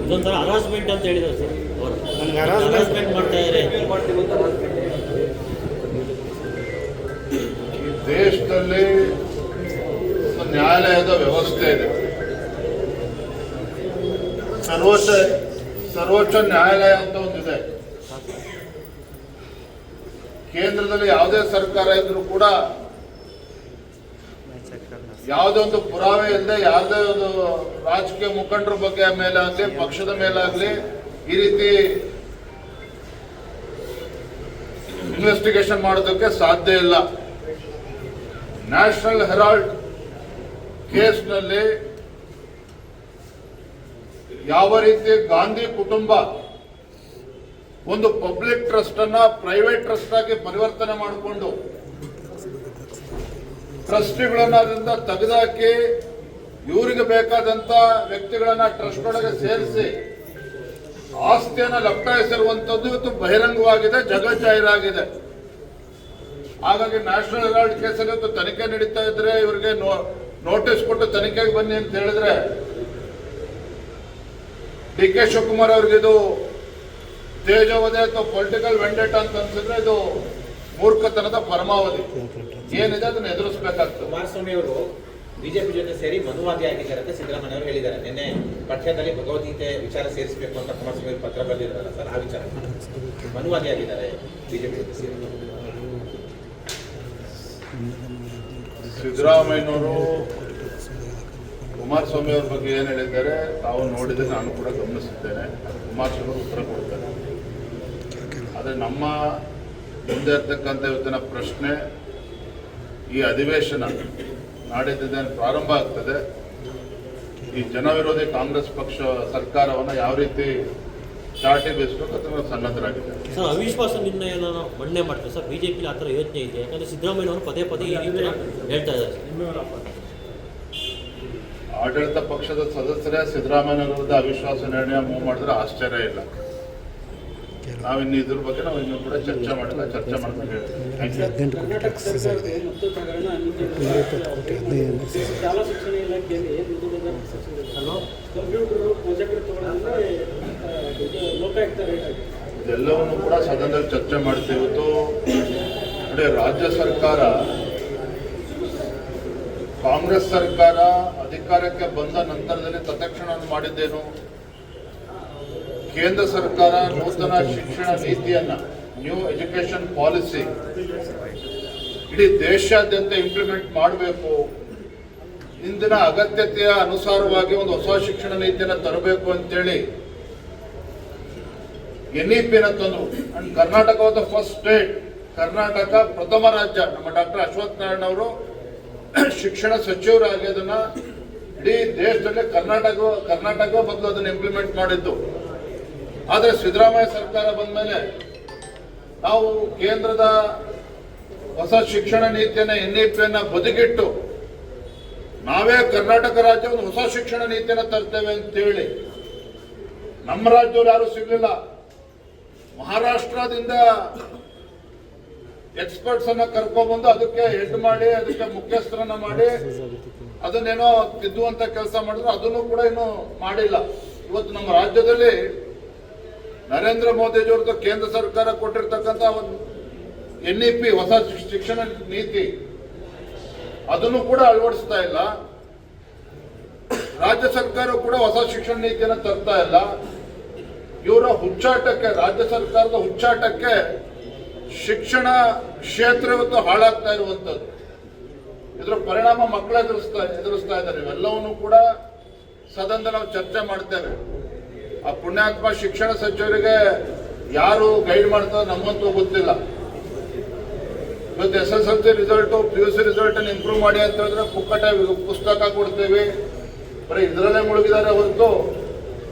ಇದೊಂಥರ ಹರಾಸ್ಮೆಂಟ್ ಅಂತ ಹೇಳಿದ್ರು ಸರ್ ಅವರು. ಹರಾಸ್ಮೆಂಟ್ ಮಾಡ್ತಾ ಇದ್ದಾರೆ. ದೇಶದಲ್ಲಿ ನ್ಯಾಯಾಲಯದ ವ್ಯವಸ್ಥೆ ಇದೆ. ಸರ್ವೋಚ್ಚ ನ್ಯಾಯಾಲಯ ಅಂತ ಒಂದಿದೆ. ಕೇಂದ್ರದಲ್ಲಿ ಯಾವುದೇ ಸರ್ಕಾರ ಇದ್ರೂ ಕೂಡ ಯಾವುದೇ ಒಂದು ಪುರಾವೆ ಇಲ್ಲದೆ ಯಾವುದೇ ಒಂದು ರಾಜಕೀಯ ಮುಖಂಡರ ಬಗ್ಗೆ ಮೇಲಾಗಲಿ ಪಕ್ಷದ ಮೇಲಾಗಲಿ ಈ ರೀತಿ ಇನ್ವೆಸ್ಟಿಗೇಷನ್ ಮಾಡೋದಕ್ಕೆ ಸಾಧ್ಯ ಇಲ್ಲ. ನ್ಯಾಷನಲ್ ಹೆರಾಲ್ಡ್ ಕೇಸ್ನಲ್ಲಿ ಯಾವ ರೀತಿ ಗಾಂಧಿ ಕುಟುಂಬ ಒಂದು ಪಬ್ಲಿಕ್ ಟ್ರಸ್ಟ್ ಅನ್ನ ಪ್ರೈವೇಟ್ ಟ್ರಸ್ಟ್ ಆಗಿ ಪರಿವರ್ತನೆ ಮಾಡಿಕೊಂಡು ಟ್ರಸ್ಟಿಗಳನ್ನ ಅದರಿಂದ ತೆಗೆದುಹಾಕಿ ಇವರಿಗೆ ಬೇಕಾದಂತ ವ್ಯಕ್ತಿಗಳನ್ನ ಟ್ರಸ್ಟ್ ಒಳಗೆ ಸೇರಿಸಿ ಆಸ್ತಿಯನ್ನ ಲಪ್ಟಾಯಿಸಿರುವಂತದ್ದು ಇವತ್ತು ಬಹಿರಂಗವಾಗಿದೆ, ಜಗಜ್ಜಾಹೀರಾಗಿದೆ. ಹಾಗಾಗಿ ನ್ಯಾಷನಲ್ ಹೆರಾಲ್ಡ್ ಕೇಸಲ್ಲಿ ಇವತ್ತು ತನಿಖೆ ನಡೀತಾ ಇದ್ರೆ ಇವರಿಗೆ ನೋಟಿಸ್ ಕೊಟ್ಟು ತನಿಖೆಗೆ ಬನ್ನಿ ಅಂತ ಹೇಳಿದ್ರೆ ಡಿ ಕೆ ಶಿವಕುಮಾರ್ ಅವ್ರಿಗೆ ಇದು ತೇಜೋವಧೆ ಅಥವಾ ಪೊಲಿಟಿಕಲ್ ವೆಂಡೇಟ ಅಂತ ಅನ್ಸಿದ್ರೆ ಇದು ಮೂರ್ಖತನದ ಪರಮಾವಧಿ. ಏನಿದೆ ಅದನ್ನ ಎದುರಿಸಬೇಕಾಗ್ತದೆ. ಕುಮಾರಸ್ವಾಮಿ ಅವರು ಬಿಜೆಪಿ ಜೊತೆ ಸೇರಿ ಮನುವಾದಿ ಆಗಿದ್ದಾರೆ ಅಂತ ಸಿದ್ದರಾಮಯ್ಯ ಅವರು ಹೇಳಿದ್ದಾರೆ. ನಿನ್ನೆ ಪಠ್ಯದಲ್ಲಿ ಭಗವದ್ಗೀತೆ ವಿಚಾರ ಸೇರಿಸಬೇಕು ಅಂತ ಕುಮಾರಸ್ವಾಮಿ ಅವರು ಪತ್ರ ಬರೆದಿದ್ದಾರಲ್ಲ ಸರ್, ಆ ವಿಚಾರ ಮನುವಾದಿ ಆಗಿದ್ದಾರೆ ಬಿಜೆಪಿ ಜೊತೆ ಸೇರಿ. ಸಿದ್ದರಾಮಯ್ಯನವರು ಕುಮಾರಸ್ವಾಮಿ ಅವ್ರ ಬಗ್ಗೆ ಏನು ಹೇಳಿದ್ದಾರೆ ತಾವು ನೋಡಿದ್ರೆ ನಾನು ಕೂಡ ಗಮನಿಸಿದ್ದೇನೆ. ಕುಮಾರಸ್ವಾಮಿ ಅವರು ಉತ್ತರ ಕೊಡ್ತಾರೆ. ಆದರೆ ನಮ್ಮ ಮುಂದೆ ಇರ್ತಕ್ಕಂಥ ಇವತ್ತಿನ ಪ್ರಶ್ನೆ, ಈ ಅಧಿವೇಶನ ನಾಡಿದ್ದ ಪ್ರಾರಂಭ ಆಗ್ತದೆ. ಈ ಜನವಿರೋಧಿ ಕಾಂಗ್ರೆಸ್ ಪಕ್ಷ ಸರ್ಕಾರವನ್ನು ಯಾವ ರೀತಿ ಚಾಟಿ ಬೀಸಬೇಕು ಅಥವಾ ಸನ್ನದ್ಧರಾಗಿದ್ದಾರೆ. ಸರ್, ಅವಿಶ್ವಾಸ ನಿರ್ಣಯನ ಮಂಡನೆ ಮಾಡ್ತಾರೆ ಸರ್. ಬಿಜೆಪಿ ಆ ಥರ ಯೋಚನೆ ಇದೆ. ಯಾಕಂದ್ರೆ ಸಿದ್ದರಾಮಯ್ಯನವರು ಪದೇ ಪದೇ ಈ ರೀತಿ ಹೇಳ್ತಾ ಇದ್ದಾರೆ. ಆಡಳಿತ ಪಕ್ಷದ ಸದಸ್ಯರೇ ಸಿದ್ದರಾಮಯ್ಯ ವಿರುದ್ಧ ಅವಿಶ್ವಾಸ ನಿರ್ಣಯ ಮೂವ್ ಮಾಡಿದ್ರೆ ಆಶ್ಚರ್ಯ ಇಲ್ಲ. ನಾವಿನ್ನು ಇದ್ರ ಬಗ್ಗೆ ನಾವು ಇನ್ನೂ ಕೂಡ ಚರ್ಚೆ ಮಾಡಿಲ್ಲ, ಚರ್ಚೆ ಮಾಡ್ಕೊಂಡು ಇದೆಲ್ಲವನ್ನು ಕೂಡ ಸದನದಲ್ಲಿ ಚರ್ಚೆ ಮಾಡ್ತೀವಿ. ಇವತ್ತು ನೋಡಿ, ರಾಜ್ಯ ಸರ್ಕಾರ, ಕಾಂಗ್ರೆಸ್ ಸರ್ಕಾರ ಅಧಿಕಾರಕ್ಕೆ ಬಂದ ನಂತರದಲ್ಲಿ ತತ್ಕ್ಷಣ ಮಾಡಿದ್ದೇನು, ಕೇಂದ್ರ ಸರ್ಕಾರ ನೂತನ ಶಿಕ್ಷಣ ನೀತಿಯನ್ನ, ನ್ಯೂ ಎಜುಕೇಶನ್ ಪಾಲಿಸಿ ಇಡೀ ದೇಶಾದ್ಯಂತ ಇಂಪ್ಲಿಮೆಂಟ್ ಮಾಡಬೇಕು, ಇಂದಿನ ಅಗತ್ಯತೆಯ ಅನುಸಾರವಾಗಿ ಒಂದು ಹೊಸ ಶಿಕ್ಷಣ ನೀತಿಯನ್ನು ತರಬೇಕು ಅಂತೇಳಿ NEP ತಂದು. And Karnataka was the first state. Karnataka ಪ್ರಥಮ ರಾಜ್ಯ. ನಮ್ಮ ಡಾಕ್ಟರ್ ಅಶ್ವಥ್ ನಾರಾಯಣ ಅವರು ಶಿಕ್ಷಣ ಸಚಿವರಾಗಿ ಅದನ್ನ ಇಡೀ ದೇಶದಲ್ಲಿ ಕರ್ನಾಟಕ ಮೊದಲು ಅದನ್ನು ಇಂಪ್ಲಿಮೆಂಟ್ ಮಾಡಿದ್ದು. ಆದರೆ ಸಿದ್ದರಾಮಯ್ಯ ಸರ್ಕಾರ ಬಂದ ಮೇಲೆ ನಾವು ಕೇಂದ್ರದ ಹೊಸ ಶಿಕ್ಷಣ ನೀತಿಯನ್ನ NEP ಬದಿಗಿಟ್ಟು ನಾವೇ ಕರ್ನಾಟಕ ರಾಜ್ಯ ಒಂದು ಹೊಸ ಶಿಕ್ಷಣ ನೀತಿಯನ್ನು ತರ್ತೇವೆ ಅಂತೇಳಿ ನಮ್ಮ ರಾಜ್ಯವ್ರು ಯಾರು ಸಿಗಲಿಲ್ಲ. ಮಹಾರಾಷ್ಟ್ರದಿಂದ ಎಕ್ಸ್ಪರ್ಟ್ಸ್ ಅನ್ನ ಕರ್ಕೊಂಡ್ಬಂದು ಅದಕ್ಕೆ ಹೆಡ್ ಮಾಡಿ, ಅದಕ್ಕೆ ಮುಖ್ಯಸ್ಥರನ್ನ ಮಾಡಿ ಅದನ್ನೇನೋ ತಿದ್ದುವಂತ ಕೆಲಸ ಮಾಡಿದ್ರು. ಅದನ್ನು ಕೂಡ ಇನ್ನೂ ಮಾಡಿಲ್ಲ. ಇವತ್ತು ನಮ್ಮ ರಾಜ್ಯದಲ್ಲಿ ನರೇಂದ್ರ ಮೋದಿಜಿಯವ್ರದ್ದು ಕೇಂದ್ರ ಸರ್ಕಾರ ಕೊಟ್ಟಿರ್ತಕ್ಕಂಥ ಒಂದು NEP ಹೊಸ ಶಿಕ್ಷಣ ನೀತಿ ಅದನ್ನು ಕೂಡ ಅಳವಡಿಸ್ತಾ ಇಲ್ಲ. ರಾಜ್ಯ ಸರ್ಕಾರ ಕೂಡ ಹೊಸ ಶಿಕ್ಷಣ ನೀತಿಯನ್ನು ತರ್ತಾ ಇಲ್ಲ. ಇವರ ಹುಚ್ಚಾಟಕ್ಕೆ, ರಾಜ್ಯ ಸರ್ಕಾರದ ಹುಚ್ಚಾಟಕ್ಕೆ ಶಿಕ್ಷಣ ಕ್ಷೇತ್ರ ಇವತ್ತು ಹಾಳಾಗ್ತಾ ಇರುವಂತದ್ದು. ಇದರ ಪರಿಣಾಮ ಮಕ್ಕಳು ಎದುರಿಸ್ತಾ ಇದ್ದಾರೆ. ಇವೆಲ್ಲವನ್ನೂ ಕೂಡ ಸದನದಲ್ಲಿ ನಾವು ಚರ್ಚೆ ಮಾಡ್ತೇವೆ. ಆ ಪುಣ್ಯಾತ್ಮ ಶಿಕ್ಷಣ ಸಚಿವರಿಗೆ ಯಾರು ಗೈಡ್ ಮಾಡ್ತಾರೆ ನಮ್ಮಂತೂ ಗೊತ್ತಿಲ್ಲ. ಇವತ್ತು SSLC ರಿಸಲ್ಟು, PUC ರಿಸಲ್ಟ್ ಅನ್ನು ಇಂಪ್ರೂವ್ ಮಾಡಿ ಅಂತ ಹೇಳಿದ್ರೆ ಪುಕ್ಕಟೆ ಪುಸ್ತಕ ಕೊಡ್ತೇವೆ. ಬರೀ ಇದರಲ್ಲೇ ಮುಳುಗಿದ್ದಾರೆ ಹೊರತು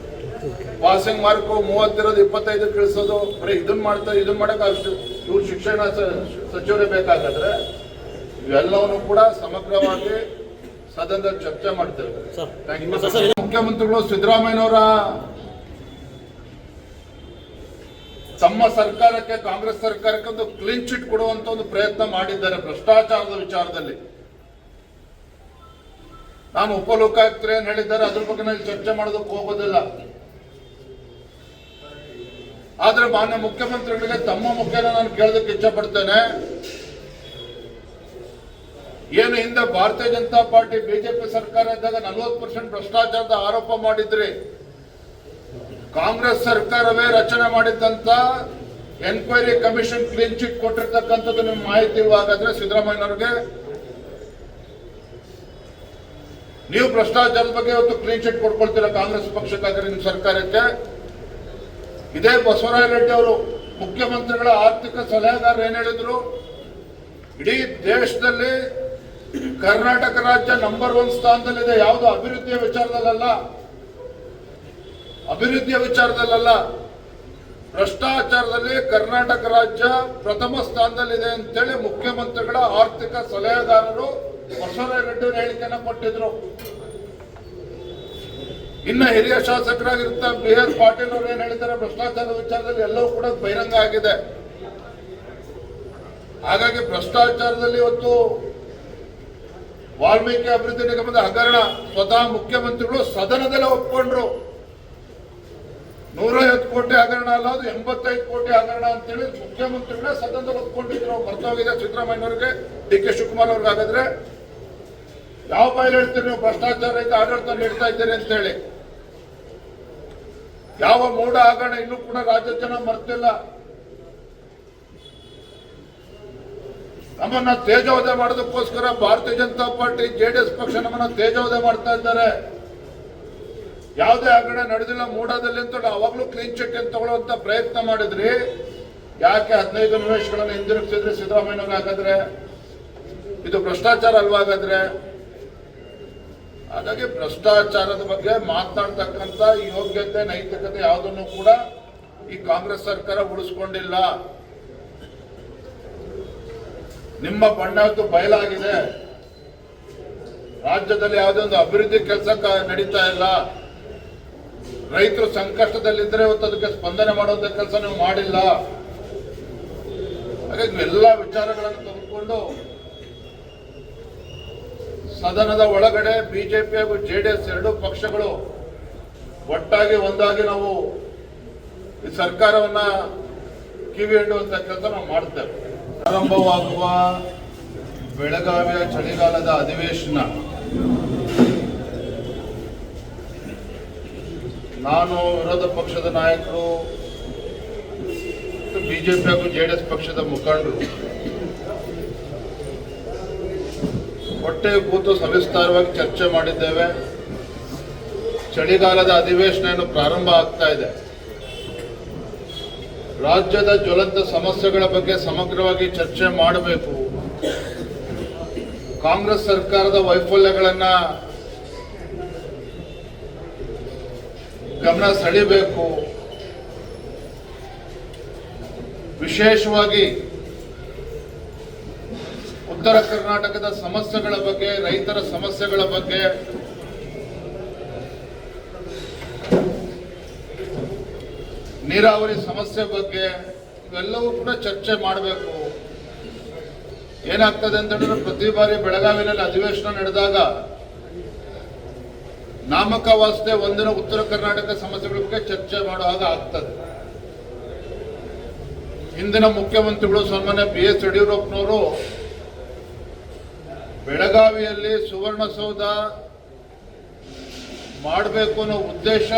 ಪಾಸಿಂಗ್ ಮಾರ್ಕು 30 ಇರೋದು 25 ಇಳಿಸೋದು, ಬರೀ ಇದನ್ನ ಮಾಡ್ತಾರೆ. ಇದನ್ನ ಮಾಡಕ್ಕೆ ಅಷ್ಟು ಇವ್ರು ಶಿಕ್ಷಣ ಸಚಿವರೇ ಬೇಕಾಗಾದ್ರೆ ಇವೆಲ್ಲವನ್ನು ಕೂಡ ಸಮಗ್ರವಾಗಿ ಸದನದಲ್ಲಿ ಚರ್ಚೆ ಮಾಡ್ತೇವೆ. ಮುಖ್ಯಮಂತ್ರಿಗಳು ಸಿದ್ದರಾಮಯ್ಯನವರ ತಮ್ಮ ಸರ್ಕಾರಕ್ಕೆ, ಕಾಂಗ್ರೆಸ್ ಸರ್ಕಾರಕ್ಕೆ ಒಂದು ಕ್ಲೀನ್ ಚಿಟ್ ಕೊಡುವಂತ ಒಂದು ಪ್ರಯತ್ನ ಮಾಡಿದ್ದಾರೆ ಭ್ರಷ್ಟಾಚಾರದ ವಿಚಾರದಲ್ಲಿ. ನಾನು ಉಪಲೋಕಾಯುಕ್ತರು ಏನ್ ಹೇಳಿದ್ದಾರೆ ಅದ್ರ ಬಗ್ಗೆ ನಾನು ಚರ್ಚೆ ಮಾಡೋದಕ್ಕೆ ಹೋಗೋದಿಲ್ಲ. ಆದ್ರೆ ಮಾನ್ಯ ಮುಖ್ಯಮಂತ್ರಿಗಳಿಗೆ ತಮ್ಮ ಮುಖ್ಯನ ನಾನು ಕೇಳೋದಕ್ಕೆ ಇಚ್ಛೆ ಪಡ್ತೇನೆ. ಏನು ಹಿಂದೆ ಭಾರತೀಯ ಜನತಾ ಪಾರ್ಟಿ ಬಿಜೆಪಿ ಸರ್ಕಾರ ಇದ್ದಾಗ 40% ಭ್ರಷ್ಟಾಚಾರದ ಆರೋಪ ಮಾಡಿದ್ರಿ. ಕಾಂಗ್ರೆಸ್ ಸರ್ಕಾರವೇ ರಚನೆ ಮಾಡಿದ್ದಂತ ಎನ್ಕ್ವೈರಿ ಕಮಿಷನ್ ಕ್ಲೀನ್ ಚಿಟ್ ಕೊಟ್ಟಿರ್ತಕ್ಕಂಥದ್ದು ನಿಮ್ಗೆ ಮಾಹಿತಿ ಇವಾಗಾದ್ರೆ ಸಿದ್ದರಾಮಯ್ಯನವ್ರಿಗೆ ನೀವು ಭ್ರಷ್ಟಾಚಾರದ ಬಗ್ಗೆ ಇವತ್ತು ಕ್ಲೀನ್ ಚಿಟ್ ಕೊಡ್ಕೊಳ್ತೀರಾ ಕಾಂಗ್ರೆಸ್ ಪಕ್ಷಕ್ಕಾದ್ರೆ ನಿಮ್ಮ ಸರ್ಕಾರಕ್ಕೆ. ಇದೇ ಬಸವರಾಜ ರೆಡ್ಡಿ ಅವರು ಮುಖ್ಯಮಂತ್ರಿಗಳ ಆರ್ಥಿಕ ಸಲಹೆಗಾರ ಏನ್ ಹೇಳಿದ್ರು, ಇಡೀ ದೇಶದಲ್ಲಿ ಕರ್ನಾಟಕ ರಾಜ್ಯ ನಂಬರ್ 1 ಸ್ಥಾನದಲ್ಲಿದೆ. ಯಾವುದು ಅಭಿವೃದ್ಧಿಯ ವಿಚಾರದಲ್ಲ, ಭ್ರಷ್ಟಾಚಾರದಲ್ಲಿ ಕರ್ನಾಟಕ ರಾಜ್ಯ ಪ್ರಥಮ ಸ್ಥಾನದಲ್ಲಿದೆ ಅಂತೇಳಿ ಮುಖ್ಯಮಂತ್ರಿಗಳ ಆರ್ಥಿಕ ಸಲಹೆಗಾರರು ಬಸವರಾಜ ರೆಡ್ಡಿ ಹೇಳಿಕೆಯನ್ನು ಕೊಟ್ಟಿದ್ರು. ಇನ್ನ ಹಿರಿಯ ಶಾಸಕರಾಗಿರುತ್ತ BR ಪಾಟೀಲ್ ಅವರು ಏನ್ ಹೇಳಿದ್ದಾರೆ ಭ್ರಷ್ಟಾಚಾರದ ವಿಚಾರದಲ್ಲಿ ಎಲ್ಲವೂ ಕೂಡ ಬಹಿರಂಗ ಆಗಿದೆ. ಹಾಗಾಗಿ ಭ್ರಷ್ಟಾಚಾರದಲ್ಲಿ ಇವತ್ತು ವಾಲ್ಮೀಕಿ ಅಭಿವೃದ್ಧಿ ನಿಗಮದ ಹಗರಣ ಸ್ವತಃ ಮುಖ್ಯಮಂತ್ರಿಗಳು ಸದನದಲ್ಲೇ ಒಪ್ಕೊಂಡ್ರು. 150 ಕೋಟಿ ಹಗರಣ ಅಲ್ಲ, ಅದು 85 ಕೋಟಿ ಹಗರಣ ಅಂತೇಳಿ ಮುಖ್ಯಮಂತ್ರಿಗಳೇ ಸದನದಲ್ಲಿ ಒಪ್ಕೊಂಡಿದ್ರು. ಮರ್ತೋಗಿದೆ ಸಿದ್ದರಾಮಯ್ಯನವ್ರಿಗೆ, DK ಶಿವಕುಮಾರ್ ಅವ್ರಿಗೆ. ಹಾಗಾದ್ರೆ ಯಾವ ಬಾಯಲ್ಲಿ ಹೇಳ್ತೀರಿ ನೀವು ಭ್ರಷ್ಟಾಚಾರ ರಹಿತ ಆಡಳಿತ ನೀಡ್ತಾ ಇದ್ದೀರಿ ಅಂತ ಹೇಳಿ? ಯಾವ ಮೂಢ ಹಗರಣ ಇನ್ನೂ ಕೂಡ ರಾಜ್ಯದ ಜನ ಮರ್ತಿಲ್ಲ. ನಮ್ಮನ್ನ ತೇಜೋವಧೆ ಮಾಡೋದಕ್ಕೋಸ್ಕರ ಭಾರತೀಯ ಜನತಾ ಪಾರ್ಟಿ JDS ಪಕ್ಷ ನಮ್ಮನ್ನ ತೇಜೋವಧೆ ಮಾಡ್ತಾ ಇದ್ದಾರೆ. ಯಾವುದೇ ಹಗರಣ ನಡೆದಿಲ್ಲ ಮೂಡಾದಲ್ಲಿ ಅಂತ ಅವಾಗ್ಲೂ ಕ್ಲೀನ್ ಚಿಟ್ ಅಂತ ತಗೊಳ್ಳುವಂತ ಪ್ರಯತ್ನ ಮಾಡಿದ್ರಿ. ಯಾಕೆ 15 ನಿವೇಶಗಳನ್ನು ಹಿಂದಿರುಗಿಸಿದ್ರಿ ಸಿದ್ದರಾಮಯ್ಯನವ್ರು? ಹಾಗಾದ್ರೆ ಇದು ಭ್ರಷ್ಟಾಚಾರ ಅಲ್ವಾ? ಹಾಗಾಗಿ ಭ್ರಷ್ಟಾಚಾರದ ಬಗ್ಗೆ ಮಾತನಾಡ್ತಕ್ಕಂಥ ಯೋಗ್ಯತೆ ನೈತಿಕತೆ ಯಾವುದನ್ನು ಕೂಡ ಈ ಕಾಂಗ್ರೆಸ್ ಸರ್ಕಾರ ಉಳಿಸ್ಕೊಂಡಿಲ್ಲ. ನಿಮ್ಮ ಬಣ್ಣದ್ದು ಬಯಲಾಗಿದೆ. ರಾಜ್ಯದಲ್ಲಿ ಯಾವುದೇ ಒಂದು ಅಭಿವೃದ್ಧಿ ಕೆಲಸ ನಡೀತಾ ಇಲ್ಲ. ರೈತರು ಸಂಕಷ್ಟದಲ್ಲಿದ್ದರೆ ಇವತ್ತು ಅದಕ್ಕೆ ಸ್ಪಂದನೆ ಮಾಡುವಂತ ಕೆಲಸ ನೀವು ಮಾಡಿಲ್ಲ. ಹಾಗಾಗಿ ಎಲ್ಲ ವಿಚಾರಗಳನ್ನು ತೆಗೆದುಕೊಂಡು ಸದನದ ಒಳಗಡೆ ಬಿಜೆಪಿ ಹಾಗೂ JDS ಎರಡೂ ಪಕ್ಷಗಳು ಒಟ್ಟಾಗಿ ಒಂದಾಗಿ ನಾವು ಈ ಸರ್ಕಾರವನ್ನ ಕಿವಿ ಹಿಂಡುವಂತ ಕೆಲಸ ನಾವು ಮಾಡ್ತೇವೆ. ಪ್ರಾರಂಭವಾಗುವ ಬೆಳಗಾವಿಯ ಚಳಿಗಾಲದ ಅಧಿವೇಶನ ನಾನು ವಿರೋಧ ಪಕ್ಷದ ನಾಯಕರು, ಬಿಜೆಪಿ ಹಾಗೂ JDS ಪಕ್ಷದ ಮುಖಂಡರು ಒಟ್ಟೆ ಕೂತು ಸವಿಸ್ತಾರವಾಗಿ ಚರ್ಚೆ ಮಾಡಿದ್ದೇವೆ. ಚಳಿಗಾಲದ ಅಧಿವೇಶನ ಏನು ಪ್ರಾರಂಭ ಆಗ್ತಾ ಇದೆ. ರಾಜ್ಯದ ಜ್ವಲಂತ ಸಮಸ್ಯೆಗಳ ಬಗ್ಗೆ ಸಮಗ್ರವಾಗಿ ಚರ್ಚೆ ಮಾಡಬೇಕು. ಕಾಂಗ್ರೆಸ್ ಸರ್ಕಾರದ ವೈಫಲ್ಯಗಳನ್ನ ಗಮನ ಸೆಳೆಯಬೇಕು. ವಿಶೇಷವಾಗಿ ಉತ್ತರ ಕರ್ನಾಟಕದ ಸಮಸ್ಯೆಗಳ ಬಗ್ಗೆ, ರೈತರ ಸಮಸ್ಯೆಗಳ ಬಗ್ಗೆ, ನೀರಾವರಿ ಸಮಸ್ಯೆ ಬಗ್ಗೆ ಇವೆಲ್ಲವೂ ಕೂಡ ಚರ್ಚೆ ಮಾಡಬೇಕು. ಏನಾಗ್ತದೆ ಅಂತ ಹೇಳಿದ್ರೆ ಪ್ರತಿ ಬಾರಿ ಬೆಳಗಾವಿನಲ್ಲಿ ಅಧಿವೇಶನ ನಡೆದಾಗ ನಾಮಕವಾಸ್ತೆ ಒಂದಿನ ಉತ್ತರ ಕರ್ನಾಟಕ ಸಮಸ್ಯೆಗಳ ಬಗ್ಗೆ ಚರ್ಚೆ ಮಾಡೋ ಹಾಗೆ ಆಗ್ತದೆ. ಹಿಂದಿನ ಮುಖ್ಯಮಂತ್ರಿಗಳು ಸನ್ಮಾನ್ಯ BS ಯಡಿಯೂರಪ್ಪನವರು ಬೆಳಗಾವಿಯಲ್ಲಿ ಸುವರ್ಣಸೌಧ ಮಾಡಬೇಕು ಅನ್ನೋ ಉದ್ದೇಶ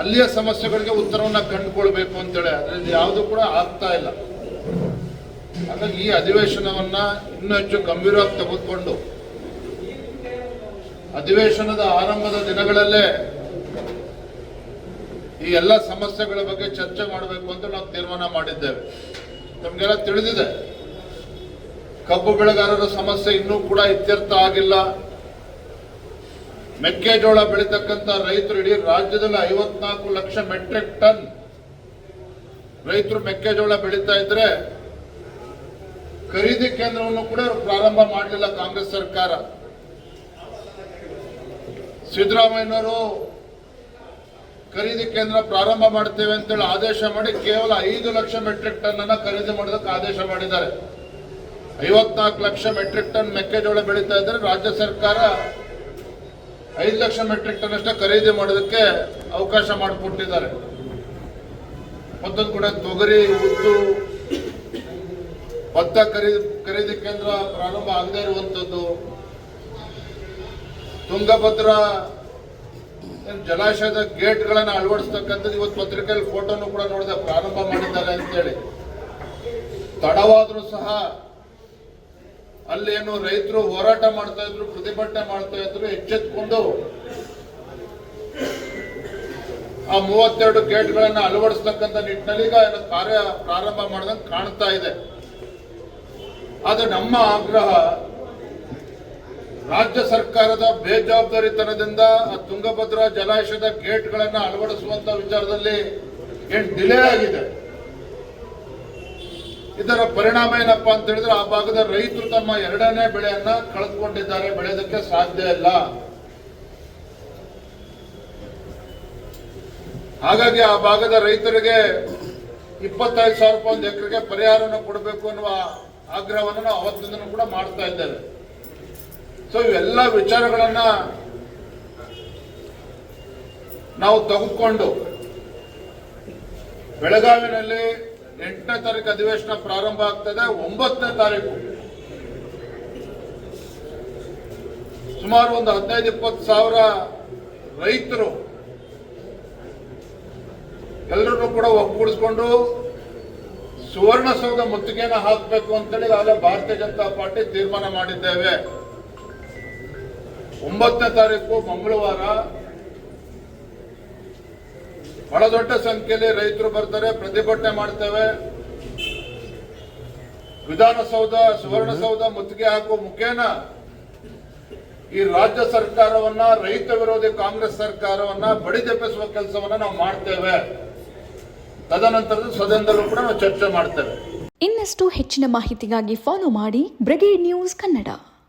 ಅಲ್ಲಿಯ ಸಮಸ್ಯೆಗಳಿಗೆ ಉತ್ತರವನ್ನು ಕಂಡುಕೊಳ್ಬೇಕು ಅಂತೇಳಿ, ಅದರಲ್ಲಿ ಯಾವುದು ಕೂಡ ಆಗ್ತಾ ಇಲ್ಲ. ಹಾಗಾಗಿ ಈ ಅಧಿವೇಶನವನ್ನ ಇನ್ನೂ ಹೆಚ್ಚು ಗಂಭೀರವಾಗಿ ತೆಗೆದುಕೊಂಡು ಅಧಿವೇಶನದ ಆರಂಭದ ದಿನಗಳಲ್ಲೇ ಈ ಎಲ್ಲ ಸಮಸ್ಯೆಗಳ ಬಗ್ಗೆ ಚರ್ಚೆ ಮಾಡಬೇಕು ಅಂತ ನಾವು ತೀರ್ಮಾನ ಮಾಡಿದ್ದೇವೆ. ನಮಗೆಲ್ಲ ತಿಳಿದಿದೆ, ಕಬ್ಬು ಬೆಳೆಗಾರರ ಸಮಸ್ಯೆ ಇನ್ನೂ ಕೂಡ ಇತ್ಯರ್ಥ ಆಗಿಲ್ಲ. ಮೆಕ್ಕೆಜೋಳ ಬೆಳೀತಕ್ಕಂಥ ರೈತರು ಇಡೀ ರಾಜ್ಯದಲ್ಲಿ 54 ಲಕ್ಷ ಮೆಟ್ರಿಕ್ ಟನ್ ರೈತರು ಮೆಕ್ಕೆಜೋಳ ಬೆಳೀತಾ ಇದ್ರೆ ಖರೀದಿ ಕೇಂದ್ರವನ್ನು ಕೂಡ ಪ್ರಾರಂಭ ಮಾಡಲಿಲ್ಲ ಕಾಂಗ್ರೆಸ್ ಸರ್ಕಾರ. ಸಿದ್ದರಾಮಯ್ಯನವರು ಖರೀದಿ ಕೇಂದ್ರ ಪ್ರಾರಂಭ ಮಾಡ್ತೇವೆ ಅಂತೇಳಿ ಆದೇಶ ಮಾಡಿ ಕೇವಲ 5 ಲಕ್ಷ ಮೆಟ್ರಿಕ್ ಟನ್ ಅನ್ನ ಖರೀದಿ ಮಾಡೋದಕ್ಕೆ ಆದೇಶ ಮಾಡಿದ್ದಾರೆ. 54 ಲಕ್ಷ ಮೆಟ್ರಿಕ್ ಟನ್ ಮೆಕ್ಕೆಜೋಳ ಬೆಳೀತಾ ಇದ್ರೆ ರಾಜ್ಯ ಸರ್ಕಾರ 5 ಲಕ್ಷ ಮೆಟ್ರಿಕ್ ಟನ್ ಅಷ್ಟೇ ಖರೀದಿ ಮಾಡೋದಕ್ಕೆ ಅವಕಾಶ ಮಾಡಿಕೊಟ್ಟಿದ್ದಾರೆ. ಮತ್ತೊಂದು ಕಡೆ ತೊಗರಿ, ಉದ್ದು, ಭತ್ತ ಖರೀದಿ ಕೇಂದ್ರ ಪ್ರಾರಂಭ ಆಗದೇ ಇರುವಂಥದ್ದು, ತುಂಗಭದ್ರಾ ಜಲಾಶಯದ ಗೇಟ್ಗಳನ್ನು ಅಳವಡಿಸ್ತಕ್ಕಂಥದ್ದು, ಇವತ್ತು ಪತ್ರಿಕೆಯಲ್ಲಿ ಫೋಟೋನು ಕೂಡ ನೋಡಿದೆ, ಪ್ರಾರಂಭ ಮಾಡಿದ್ದಾರೆ ಅಂತೇಳಿ. ತಡವಾದರೂ ಸಹ ಅಲ್ಲಿ ಏನು ರೈತರು ಹೋರಾಟ ಮಾಡ್ತಾ ಇದ್ರು, ಪ್ರತಿಭಟನೆ ಮಾಡ್ತಾ ಇದ್ರು, ಎಚ್ಚೆತ್ತುಕೊಂಡು ಆ 32 ಗೇಟ್ಗಳನ್ನು ಅಳವಡಿಸ್ತಕ್ಕಂಥ ನಿಟ್ಟಿನಲ್ಲಿ ಈಗ ಕಾರ್ಯ ಪ್ರಾರಂಭ ಮಾಡಿದಂಗೆ ಕಾಣ್ತಾ ಇದೆ. ಆದರೆ ನಮ್ಮ ಆಗ್ರಹ, ರಾಜ್ಯ ಸರ್ಕಾರದ ಬೇಜವಾಬ್ದಾರಿತನದಿಂದ ಆ ತುಂಗಭದ್ರಾ ಜಲಾಶಯದ ಗೇಟ್ಗಳನ್ನು ಅಳವಡಿಸುವಂತ ವಿಚಾರದಲ್ಲಿ ಏನು ಡಿಲೇ ಆಗಿದೆ. ಇದರ ಪರಿಣಾಮ ಏನಪ್ಪಾ ಅಂತ ಹೇಳಿದ್ರೆ, ಆ ಭಾಗದ ರೈತರು ತಮ್ಮ 2ನೇ ಬೆಳೆಯನ್ನ ಕಳೆದುಕೊಂಡಿದ್ದಾರೆ, ಬೆಳೆಯೋದಕ್ಕೆ ಸಾಧ್ಯ ಇಲ್ಲ. ಹಾಗಾಗಿ ಆ ಭಾಗದ ರೈತರಿಗೆ 25,000 ರೂಪಾಯಿ ಒಂದು ಎಕರೆಗೆ ಪರಿಹಾರವನ್ನು ಕೊಡಬೇಕು ಅನ್ನುವ ಆಗ್ರಹವನ್ನು ನಾವು ಅವತ್ತಿಂದನೂ ಕೂಡ ಮಾಡ್ತಾ ಇದ್ದೇವೆ. ಸೊ ಇವೆಲ್ಲ ವಿಚಾರಗಳನ್ನ ನಾವು ತೆಗೆದುಕೊಂಡು ಬೆಳಗಾವಿನಲ್ಲಿ 8ನೇ ತಾರೀಕು ಅಧಿವೇಶನ ಪ್ರಾರಂಭ ಆಗ್ತದೆ. 9ನೇ ತಾರೀಕು ಸುಮಾರು ಒಂದು 15-20 ಸಾವಿರ ರೈತರು ಎಲ್ಲರನ್ನೂ ಕೂಡ ಒಗ್ಗೂಡಿಸ್ಕೊಂಡು ಸುವರ್ಣಸೌಧ ಮುತ್ತಿಗೆಯನ್ನು ಹಾಕಬೇಕು ಅಂತೇಳಿ ಆಗಲೇ ಭಾರತೀಯ ಜನತಾ ಪಾರ್ಟಿ ತೀರ್ಮಾನ ಮಾಡಿದ್ದೇವೆ. 9ನೇ ತಾರೀಕು ಮಂಗಳವಾರ ಬಹಳ ದೊಡ್ಡ ಸಂಖ್ಯೆಯಲ್ಲಿ ರೈತರು ಬರ್ತಾರೆ, ಪ್ರತಿಭಟನೆ ಮಾಡ್ತೇವೆ. ವಿಧಾನಸೌಧ ಸುವರ್ಣಸೌಧ ಮುತ್ತಿಗೆ ಹಾಕುವ ಮುಖೇನ ಈ ರಾಜ್ಯ ಸರ್ಕಾರವನ್ನ, ರೈತ ವಿರೋಧಿ ಕಾಂಗ್ರೆಸ್ ಸರ್ಕಾರವನ್ನ ಬಡಿದೆಬ್ಬಿಸುವ ಕೆಲಸವನ್ನ ನಾವು ಮಾಡ್ತೇವೆ. ತದನಂತರದ ಸದನದಲ್ಲೂ ಕೂಡ ನಾವು ಚರ್ಚೆ ಮಾಡ್ತೇವೆ. ಇನ್ನಷ್ಟು ಹೆಚ್ಚಿನ ಮಾಹಿತಿಗಾಗಿ ಫಾಲೋ ಮಾಡಿ ಬ್ರಿಗೇಡ್ ನ್ಯೂಸ್ ಕನ್ನಡ.